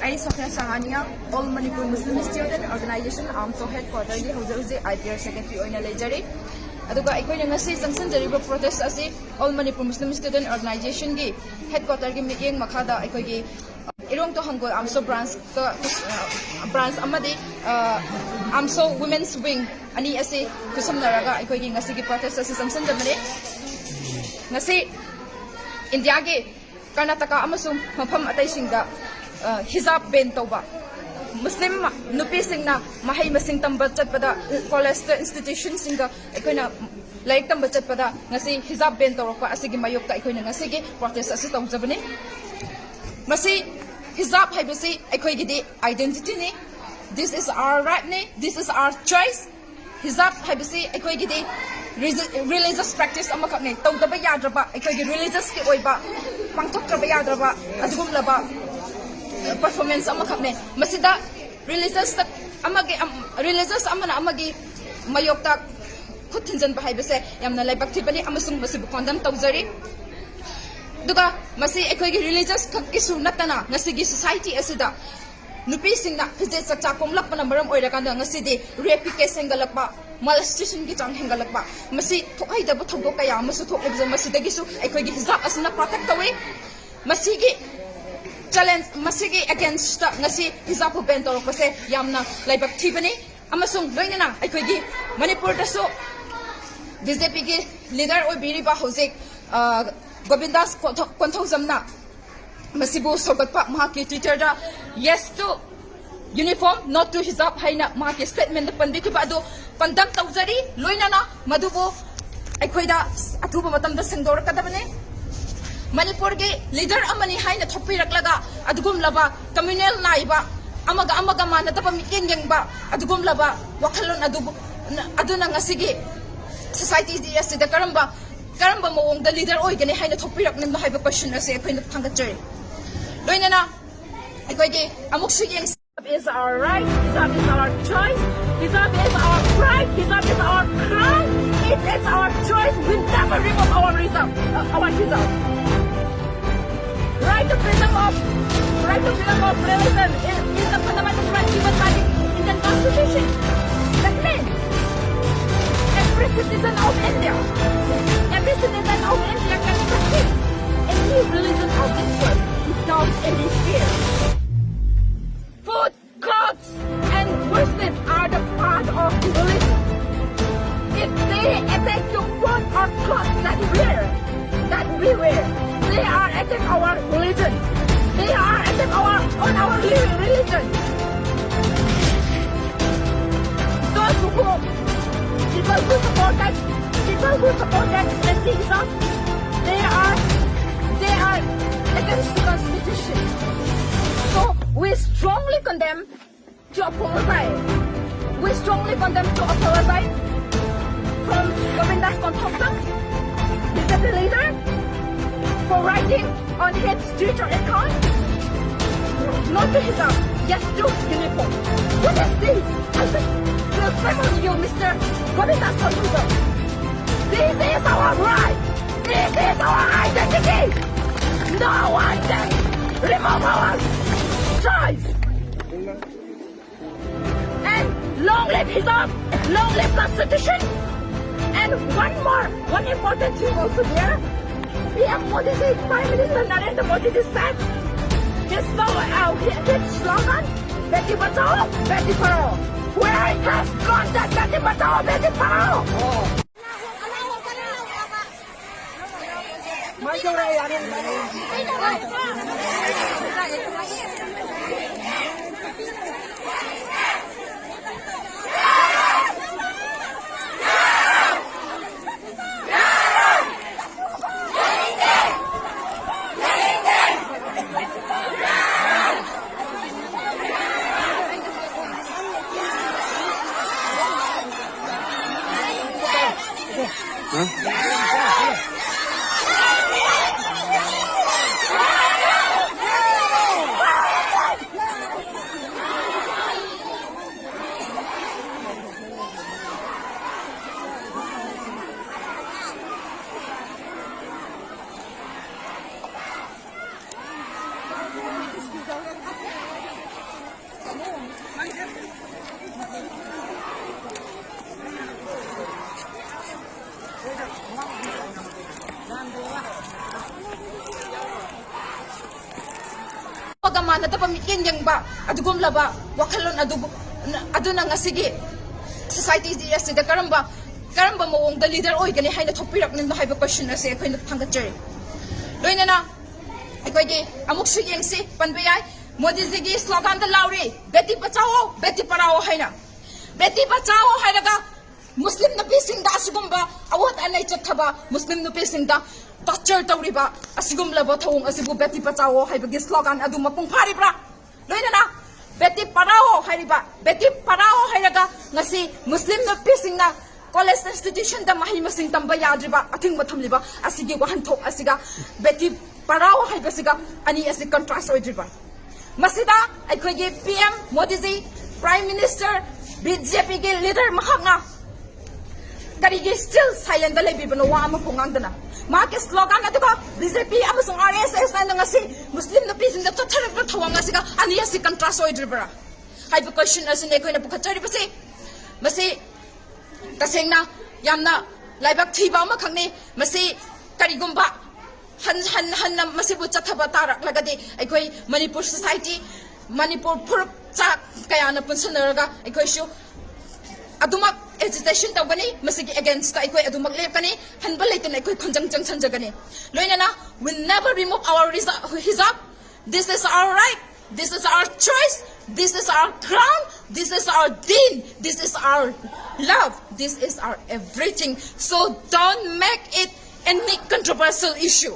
I Sophia Sangania, All Manipur Muslim Student Organization, AMMSO Headquarters, Hausa IPR Secretary Oina Lejari. Aduga aikoy nga si sangsan jariba protest asi All Manipur Muslim Student Organization gi headquarters gi meeting makhada aikoy gi irong to hangol AMMSO branch amadi AMMSO Women's Wing ani asi kusamnaraga aikoy gi ngasi gi protest asi sangsan jamane ngasi India gi Karnataka amasum mafam atay singda hijab banned tauba Muslim nupi singna mahay masing tamba chatpada college institution singa aikoina laik tamba chatpada ngasi hijab banned tawrokpa asigi mayokta aikoina ngasi gi protest asi tawjabane masi hijab haibasi aikoigi di identity ni this is our right ni this is our choice hijab haibasi aikoigi di religious practice amakakne tawdaba yadraba aikoigi religious ki oiba pangthoktraba yadraba adugum laba performance amakakne masida religious amana amagi mayokta khuthinjan ba haibase yamna laibak thibani amasung masibu condemn tawjari duga masi ekhoigi religious kisu natana ngasigi society asida nupi singna phije chacha komlakpana maram oirakanda ngasidi rape case hengalakpa molestation gi chang hengalakpa masi thokaida bu thogo kaya masu thokle masidagi su ekhoigi hijab asna protect tawe masigi challenge masigi against ngasi hijab banned torokpase yamna laibak thibani amasung loinana ekhoigi manipur dasu BJP gi leader oi biriba hojik Govindas Konthoujam na masibu sogatpa Mahakki Twitter da yes to uniform not to hijab haina Mahakki statement pandi ki badu pandam tawjari loinana madubo ekhoida athuba matamda sengdokadabani Manipur ge leader amani haina thopiraklaga adugum laba Communal naiba amaga mana tapa mikin yengba adugum laba wakhalon aduna ngasigi society di asida karamba mawong the leader oigani haina thopirak nimna haiba question ase ekhoina thangatjari loinana ekhoigi amuk sigeng is our right hijab is our choice hijab is our pride hijab is our crown it is our choice we never remove our hijab right to freedom of religion is a fundamental right given by the Indian Constitution that means every citizen of India can practice any religion of interest without any fear. Food, clothes, and worship are the part of the religion. If they attack the food or clothes that we wear, they are attack our religion. They are attack our religion. People who support that anti-Islam, they are against the Constitution. So we strongly condemn to apologize. From Govindas Konthoujam, BJP leader, for writing on his Twitter account, not to hijab, yes to uniform. What is this? I just will summon you, Mr. Govindas Konthoujam. This is our right. This is our identity. No one can remove our choice. And long live hijab, long live Constitution. And one important thing also there. Prime Minister Narendra Modi said his slogan, Beti Bachao, Beti Padhao. Where has gone that Beti Bachao, Beti Padhao? Pagkamana ta pamikin yang ba adugom laba wakalon aduna ngasigi society di asida karamba mawong da leader oy gani haina thopirak nin haiba question ase akhoi na thangatjari loina na akhoi gi amuk su yengsi panbayai modi ji gi slogan da lauri beti bachao beti parao haina beti bachao hairaga muslim nabi singda asugumba awat anai chathaba muslim nabi singda torture tawriba asigum laba thawong asibu beti bachao haibagi slogan adu mapung pharibra loina na beti parao hairiba beti parao hairaga ngasi muslim nabi singna college institution da mahi masing tamba yadriba athing mathamliba asigi wahan thok asiga beti parao haibasiga ani asi contrast oidriba masida aikhogi PM Modi ji Prime Minister BJP ge leader Mahakki karigi still silent da lebibano wa ama phongangdana Mahakki slogan aduga BJP amasung RSS na ngasi Muslim na pisin da tatharap thawang asiga ani asi contrast oidribra haiba question asin ekhoina bukhatari basi masi tasengna yamna laibak thiba ma khangni masi karigumba han masibu chathaba tarak lagadi aikoi Manipur society Manipur puruk chak kaya na punsanaraga aikoi shu adumak agitation tawgani masigi against ta aikoi adumak lepkani hanba leitun aikoi khonjang jang sanjagani loina na we never remove our hijab. This is our right, this is our choice, this is our crown, this is our deen, this is our love, this is our everything. So don't make it any controversial issue.